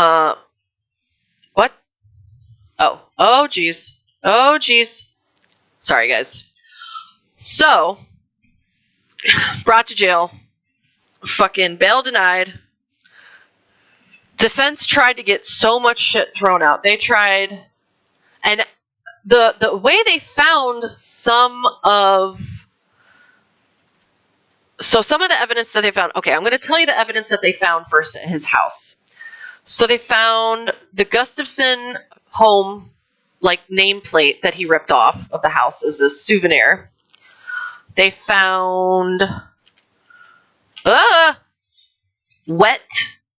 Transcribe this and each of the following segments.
Uh, what? Oh, geez. Oh, geez. Sorry, guys. So, brought to jail. Fucking bail denied. Defense tried to get so much shit thrown out. They tried, and the way they found some of the evidence that they found. Okay, I'm going to tell you the evidence that they found first at his house. So they found the Gustafson home, like, nameplate that he ripped off of the house as a souvenir. They found wet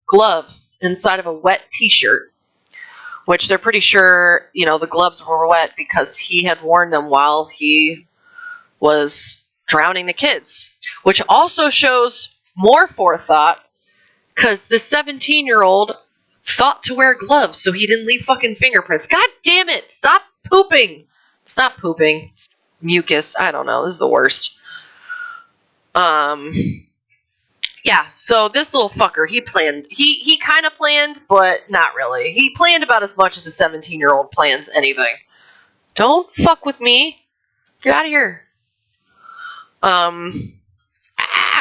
gloves inside of a wet t-shirt, which they're pretty sure, the gloves were wet because he had worn them while he was drowning the kids, which also shows more forethought because the 17-year-old thought to wear gloves so he didn't leave fucking fingerprints. God damn it! Stop pooping! Stop pooping. It's mucus. I don't know. This is the worst. Yeah, so this little fucker, he planned. He kind of planned, but not really. He planned about as much as a 17-year-old plans anything. Don't fuck with me. Get out of here.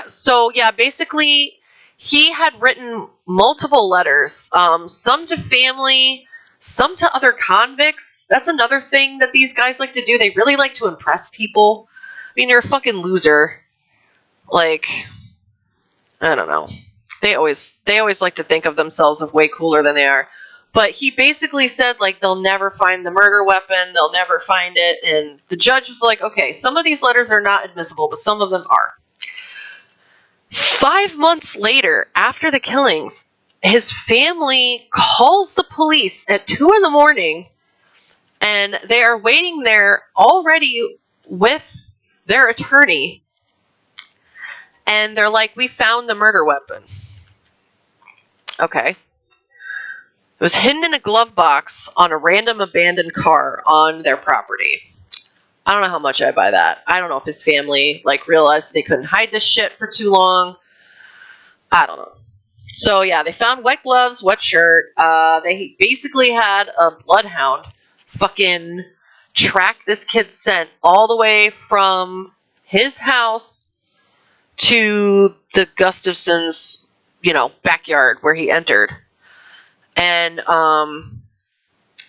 So, yeah, basically, he had written multiple letters. Some to family, some to other convicts. That's another thing that these guys like to do. They really like to impress people. I mean, they're a fucking loser. Like, I don't know. They always like to think of themselves as way cooler than they are. But he basically said, like, they'll never find the murder weapon. They'll never find it. And the judge was like, okay, some of these letters are not admissible, but some of them are. 5 months later, after the killings, his family calls the police at 2 a.m, and they are waiting there already with their attorney. And they're like, we found the murder weapon. Okay. It was hidden in a glove box on a random abandoned car on their property. I don't know how much I buy that. I don't know if his family, realized they couldn't hide this shit for too long. I don't know. So, yeah, they found wet gloves, wet shirt. They basically had a bloodhound fucking track this kid's scent all the way from his house to the Gustafsons', backyard where he entered. And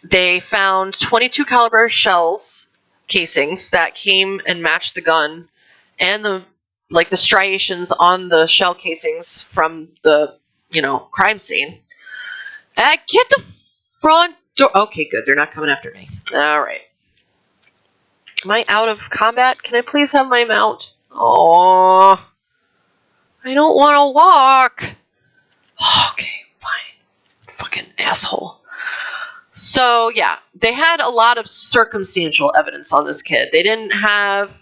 they found .22 caliber shells casings that came and matched the gun, and the striations on the shell casings from the crime scene. Get the front door. Okay, good. They're not coming after me. All right. Am I out of combat? Can I please have my mount? Oh, I don't want to walk. Okay, fine. Fucking asshole. So, yeah, they had a lot of circumstantial evidence on this kid. They didn't have...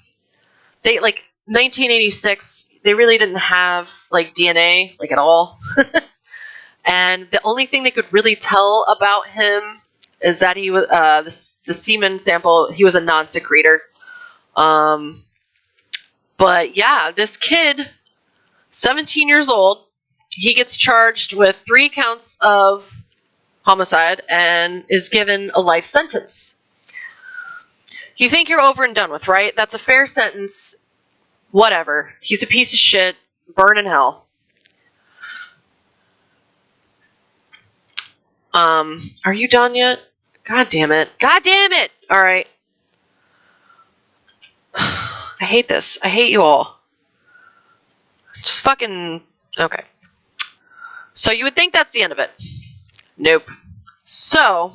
1986, they really didn't have, DNA, at all. And the only thing they could really tell about him is that he was... the semen sample, he was a non-secretor. But, yeah, this kid, 17 years old, he gets charged with 3 counts of homicide and is given a life sentence. You think you're over and done with, right? That's a fair sentence. Whatever. He's a piece of shit. Burn in hell. Are you done yet? God damn it. God damn it! Alright. I hate this. I hate you all. Just fucking... Okay. So you would think that's the end of it. Nope. So,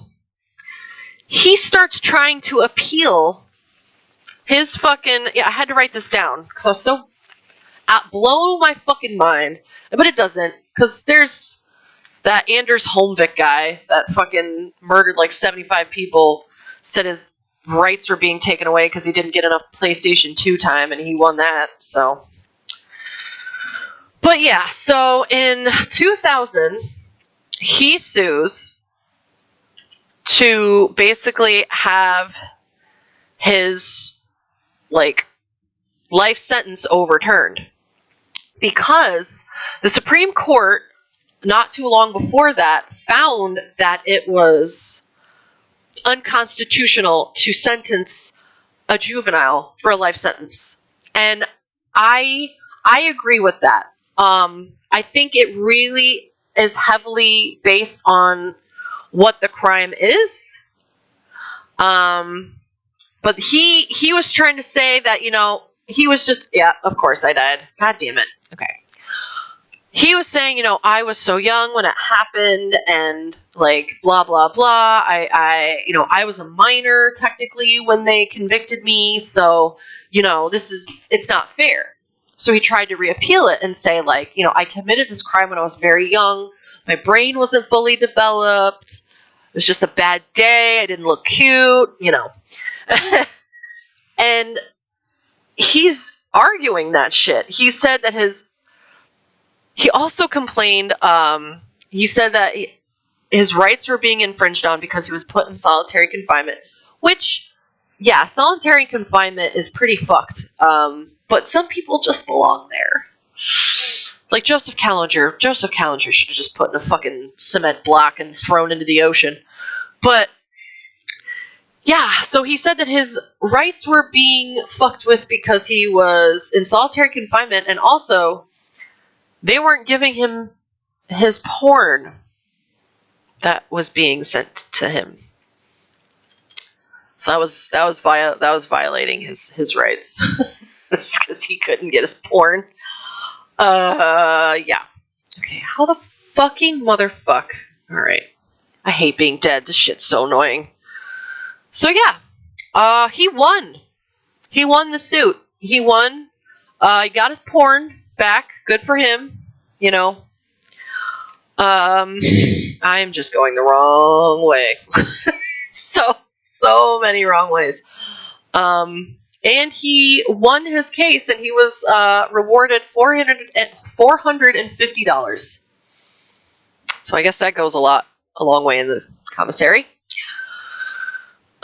he starts trying to appeal his fucking... Yeah, I had to write this down, because I was so... blow my fucking mind. But it doesn't, because there's that Anders Holmvik guy that fucking murdered 75 people, said his rights were being taken away because he didn't get enough PlayStation 2 time, and he won that, so... But yeah, so in 2000, he sues to basically have his, life sentence overturned. Because the Supreme Court not too long before that, found that it was unconstitutional to sentence a juvenile for a life sentence. And I agree with that. I think it really is heavily based on what the crime is. But he was trying to say that, he was just, yeah, of course I died. God damn it. Okay. He was saying, I was so young when it happened, and like blah blah blah. I was a minor technically when they convicted me, so it's not fair. So he tried to reappeal it and say, like, I committed this crime when I was very young. My brain wasn't fully developed. It was just a bad day. I didn't look cute, And he's arguing that shit. He said that he also complained, he said that his rights were being infringed on because he was put in solitary confinement, which, yeah, solitary confinement is pretty fucked. But some people just belong there. Like Joseph Callinger. Joseph Callinger should have just put in a fucking cement block and thrown into the ocean. But yeah, so he said that his rights were being fucked with because he was in solitary confinement, and also they weren't giving him his porn that was being sent to him. So that was violating his rights because he couldn't get his porn. Yeah. Okay, how the fucking motherfuck. All right. I hate being dead. This shit's so annoying. So yeah, he won. He won the suit. He won. He got his porn back. Good for him. I am just going the wrong way. so many wrong ways. And he won his case, and he was rewarded $450. So I guess that goes a long way in the commissary.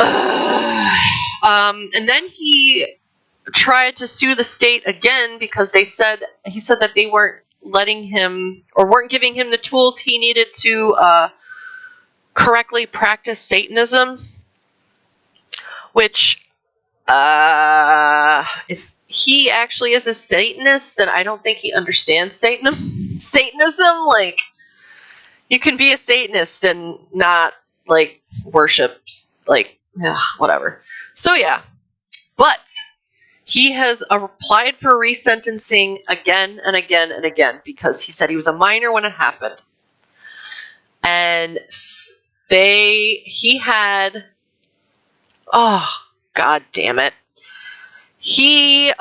And then he tried to sue the state again because he said that they weren't letting him, or weren't giving him the tools he needed to correctly practice Satanism. Which, if he actually is a Satanist, then I don't think he understands Satanism. Like, you can be a Satanist and not, like, worship, like, whatever. So yeah, but he has applied for resentencing again and again and again because he said he was a minor when it happened. And he had, oh, god damn it. He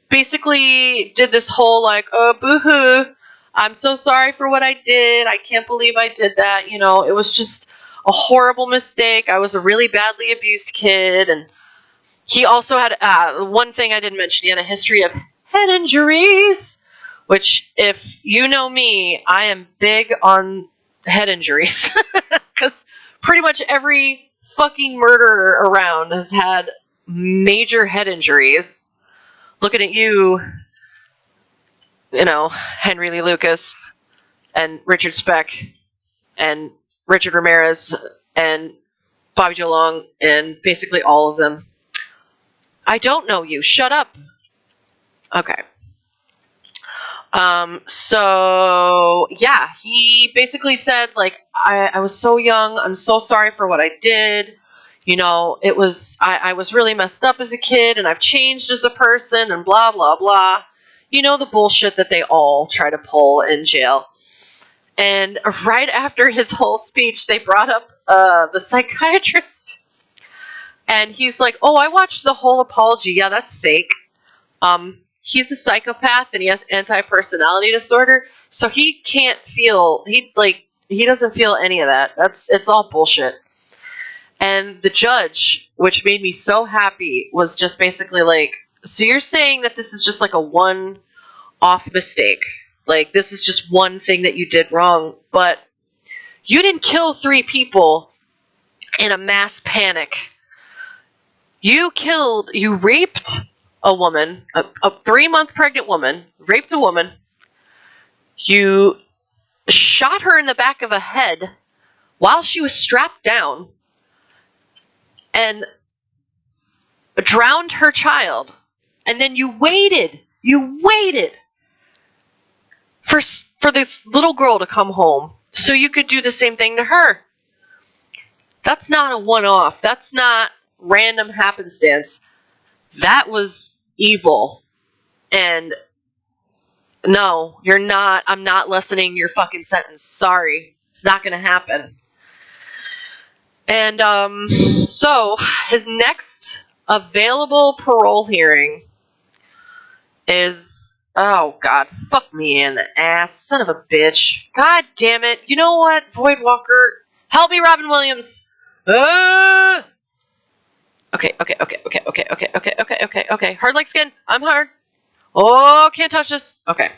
basically did this whole like, oh, boo-hoo, I'm so sorry for what I did. I can't believe I did that. It was just a horrible mistake. I was a really badly abused kid. And he also had, one thing I didn't mention, he had a history of head injuries, which, if you know me, I am big on head injuries. Because pretty much every fucking murderer around has had major head injuries. Looking at you, Henry Lee Lucas, and Richard Speck, and Richard Ramirez, and Bobby Joe Long, and basically all of them. I don't know you. Shut up. Okay. So, yeah, he basically said, like, I was so young. I'm so sorry for what I did. I was really messed up as a kid, and I've changed as a person, and blah, blah, blah. The bullshit that they all try to pull in jail. And right after his whole speech, they brought up the psychiatrist. And he's like, oh, I watched the whole apology. Yeah, that's fake. He's a psychopath and he has anti-personality disorder. So he can't feel, he doesn't feel any of that. It's all bullshit. And the judge, which made me so happy, was just basically like, so you're saying that this is just like a one-off mistake. Like, this is just one thing that you did wrong. But you didn't kill 3 people in a mass panic. You raped a woman, a 3-month pregnant woman, raped a woman. You shot her in the back of the head while she was strapped down, and drowned her child. And then you waited for this little girl to come home so you could do the same thing to her. That's not a one-off. That's not random happenstance. That was evil. And no, you're not. I'm not lessening your fucking sentence. Sorry. It's not going to happen. And so his next available parole hearing is, oh God, fuck me in the ass, son of a bitch. God damn it. You know what, Void Walker? Help me, Robin Williams. Okay. Hard like skin. I'm hard. Oh, can't touch this. Okay.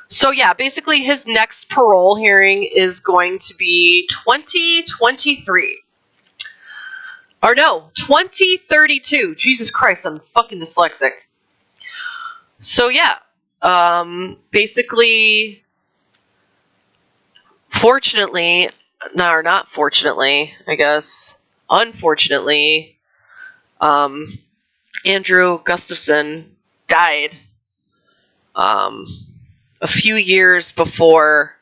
So yeah, basically his next parole hearing is going to be 2023. Or no, 2032. Jesus Christ, I'm fucking dyslexic. So yeah, basically, fortunately, no, or not fortunately, I guess, unfortunately, Andrew Gustafson died a few years before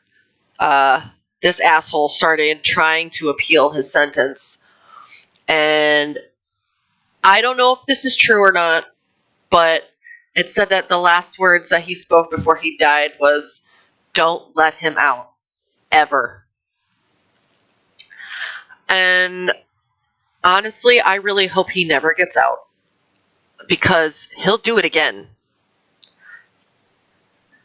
this asshole started trying to appeal his sentence. And I don't know if this is true or not, but it said that the last words that he spoke before he died was, "Don't let him out. Ever." And honestly, I really hope he never gets out, because he'll do it again.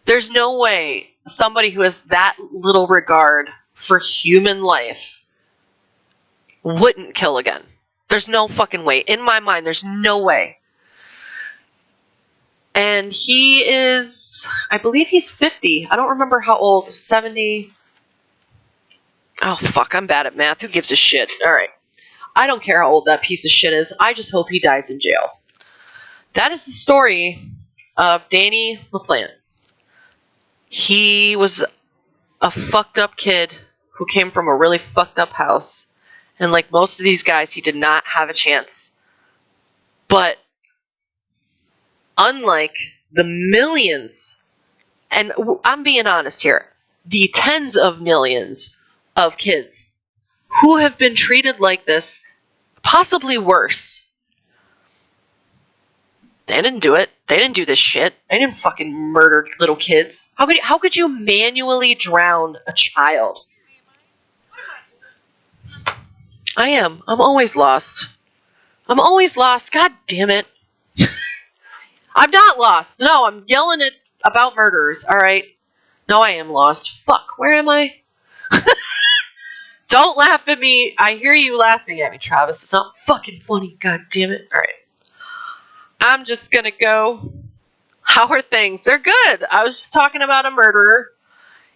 There's no way somebody who has that little regard for human life wouldn't kill again. There's no fucking way. In my mind, there's no way. And he is, I believe he's 50. I don't remember how old. 70. Oh, fuck. I'm bad at math. Who gives a shit? All right. I don't care how old that piece of shit is. I just hope he dies in jail. That is the story of Danny LaPlante. He was a fucked up kid who came from a really fucked up house. And like most of these guys, he did not have a chance. But unlike the millions, and I'm being honest here, the tens of millions of kids who have been treated like this, possibly worse. They didn't do it. They didn't do this shit. They didn't fucking murder little kids. How could you manually drown a child? I am. I'm always lost. I'm always lost. God damn it. I'm not lost. No, I'm yelling about murderers. All right. No, I am lost. Fuck. Where am I? Don't laugh at me. I hear you laughing at me, Travis. It's not fucking funny. God damn it. All right. I'm just gonna go. How are things? They're good. I was just talking about a murderer.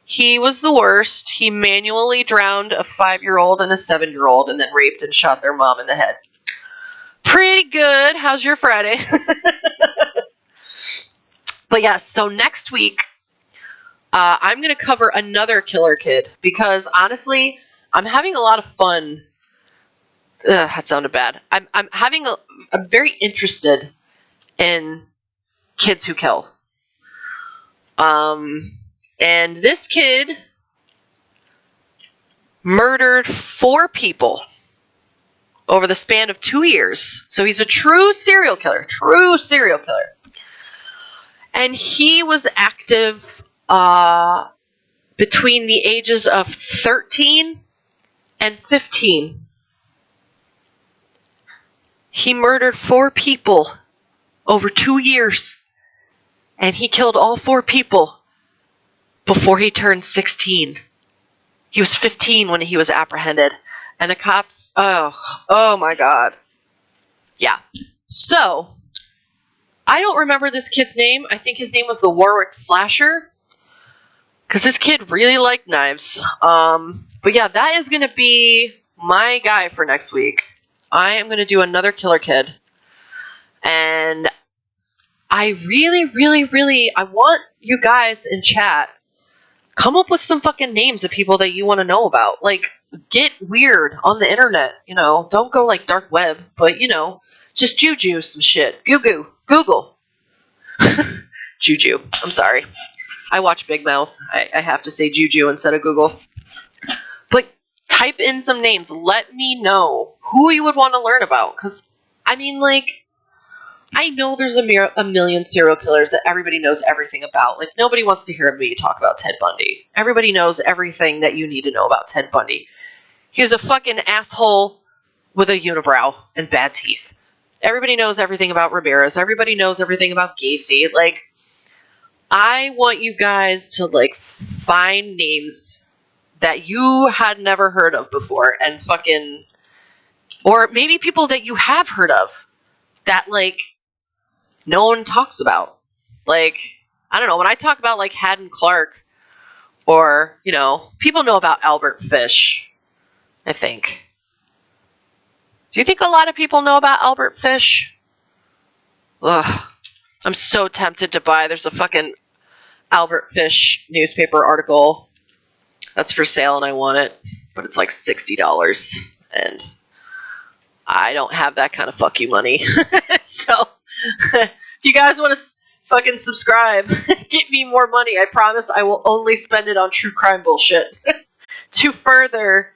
He was the worst. He manually drowned a 5-year-old and a 7-year-old and then raped and shot their mom in the head. Pretty good. How's your Friday? But yeah, so next week, I'm going to cover another killer kid because honestly, I'm having a lot of fun. That sounded bad. I'm very interested in kids who kill. And this kid murdered 4 people over the span of 2 years. So he's a true serial killer. True serial killer. And he was active between the ages of 13 and 15. He murdered 4 people over 2 years. And he killed all 4 people before he turned 16. He was 15 when he was apprehended. And the cops, oh my God. Yeah. So, I don't remember this kid's name. I think his name was the Warwick Slasher. Because this kid really liked knives. But yeah, that is going to be my guy for next week. I am going to do another killer kid. And I really, really, really, I want you guys in chat Come up with some fucking names of people that you want to know about. Like, get weird on the internet, you know. Don't go like dark web, but you know, just juju some shit. Google. Juju. I'm sorry. I watch Big Mouth. I have to say juju instead of Google. But type in some names. Let me know who you would want to learn about. Because, I mean, like, I know there's a million serial killers that everybody knows everything about. Like, nobody wants to hear me talk about Ted Bundy. Everybody knows everything that you need to know about Ted Bundy. He was a fucking asshole with a unibrow and bad teeth. Everybody knows everything about Ramirez. Everybody knows everything about Gacy. Like, I want you guys to, like, find names that you had never heard of before and fucking... Or maybe people that you have heard of that, like, no one talks about. Like, I don't know, when I talk about, like, Haddon Clark, or, you know, people know about Albert Fish, I think. Do you think a lot of people know about Albert Fish? Ugh. I'm so tempted to buy. There's a fucking Albert Fish newspaper article that's for sale and I want it, but it's like $60. And I don't have that kind of fuck you money. So, if you guys want to fucking subscribe, get me more money. I promise I will only spend it on true crime bullshit to further